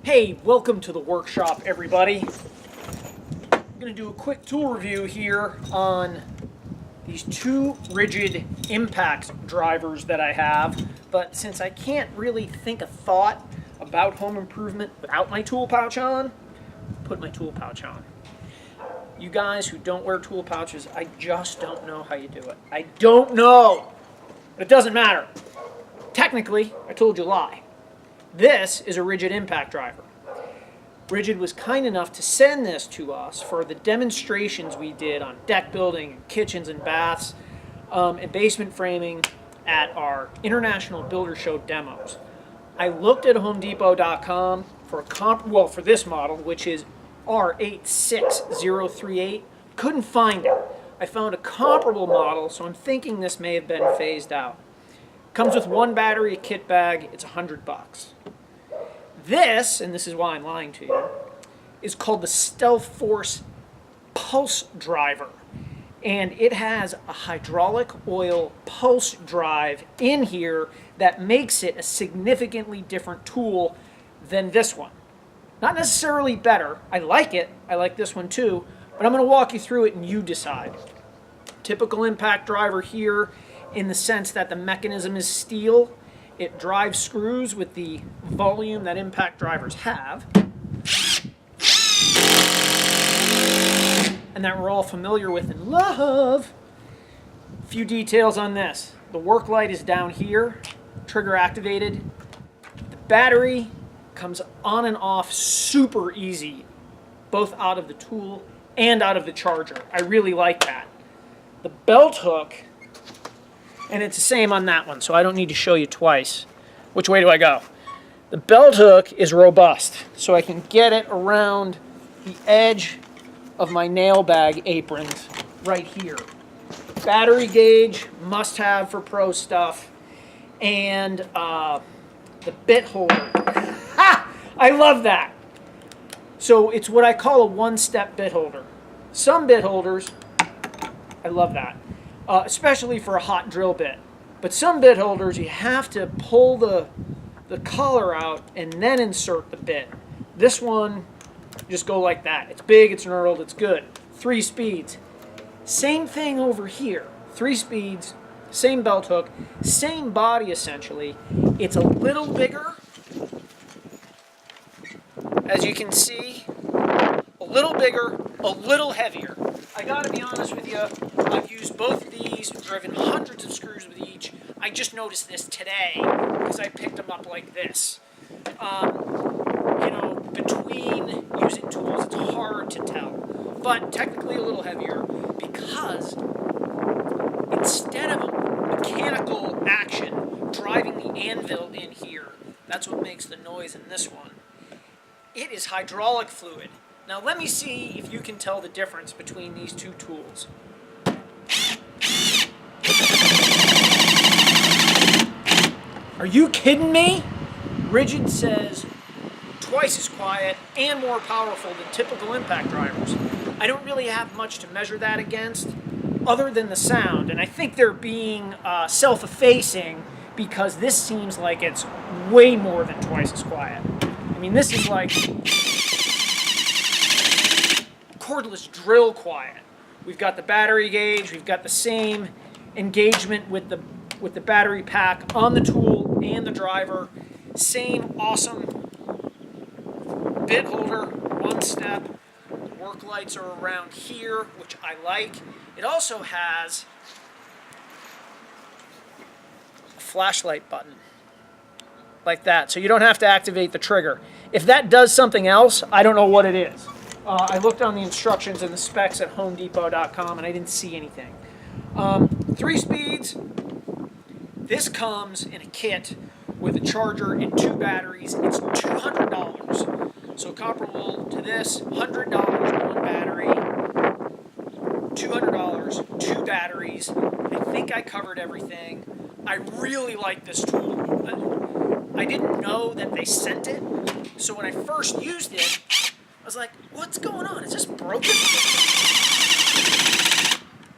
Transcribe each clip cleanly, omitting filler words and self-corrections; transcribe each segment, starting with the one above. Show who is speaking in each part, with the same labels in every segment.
Speaker 1: Hey, welcome to the workshop, everybody. I'm going to do a quick tool review here on these two Ridgid impact drivers that I have, but since I can't really think a thought about home improvement without my tool pouch on, put my tool pouch on. You guys who don't wear tool pouches, I just don't know how you do it. I don't know, but it doesn't matter. Technically, I told you a lie. This is a Ridgid impact driver. Ridgid was kind enough to send this to us for the demonstrations we did on deck building, kitchens and baths, and basement framing at our International Builder Show demos. I looked at HomeDepot.com for for this model, which is R86038. Couldn't find it. I found a comparable model, so I'm thinking this may have been phased out. Comes with one battery, a kit bag. It's $100. This, and this is why I'm lying to you, is called the Stealth Force Pulse Driver. And it has a hydraulic oil pulse drive in here that makes it a significantly different tool than this one. Not necessarily better. I like it. I like this one too. But I'm going to walk you through it and you decide. Typical impact driver here, in the sense that the mechanism is steel. It drives screws with the volume that impact drivers have, and that we're all familiar with and love. A few details on this. The work light is down here, trigger activated. The battery comes on and off super easy, both out of the tool and out of the charger. I really like that. The belt hook, and it's the same on that one, so I don't need to show you twice. Which way do I go? The belt hook is robust, so I can get it around the edge of my nail bag aprons right here. Battery gauge, must have for pro stuff, and the bit holder. Ha! I love that! So it's what I call a one-step bit holder. Some bit holders, I love that. Especially for a hot drill bit. But some bit holders, you have to pull the collar out and then insert the bit. This one, just go like that. It's big, it's knurled, it's good. 3 speeds. Same thing over here. 3 speeds, same belt hook, same body essentially. It's a little bigger, as you can see. A little bigger, a little heavier. I gotta be honest with you, I've used both of these, driven hundreds of screws with each. I just noticed this today because I picked them up like this. Between using tools, it's hard to tell. But technically a little heavier because instead of a mechanical action driving the anvil in here, that's what makes the noise in this one, it is hydraulic fluid. Now let me see if you can tell the difference between these two tools. Are you kidding me? Ridgid says twice as quiet and more powerful than typical impact drivers. I don't really have much to measure that against other than the sound, and I think they're being self-effacing because this seems like it's way more than twice as quiet. I mean, this is like cordless drill quiet. We've got the battery gauge, we've got the same engagement with the battery pack on the tool and the driver. Same awesome bit holder, one step. The work lights are around here, which I like. It also has a flashlight button like that, so you don't have to activate the trigger. If that does something else, I don't know what it is. I looked on the instructions and the specs at HomeDepot.com and I didn't see anything. 3 speeds. This comes in a kit with a charger and 2 batteries. It's $200. So comparable to this, $100 one battery, $200, 2 batteries. I think I covered everything. I really like this tool. I didn't know that they sent it, so when I first used it, I was like, what's going on? Is this broken?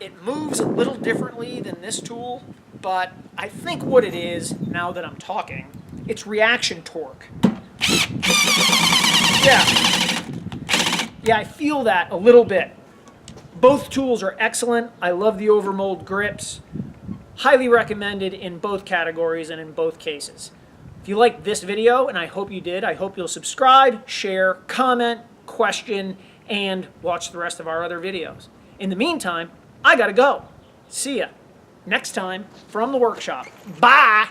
Speaker 1: It moves a little differently than this tool, but I think what it is, now that I'm talking, it's reaction torque. Yeah, I feel that a little bit. Both tools are excellent. I love the overmold grips. Highly recommended in both categories and in both cases. If you liked this video, and I hope you did, I hope you'll subscribe, share, comment, question, and watch the rest of our other videos. In the meantime, I gotta go. See ya next time from the workshop. Bye!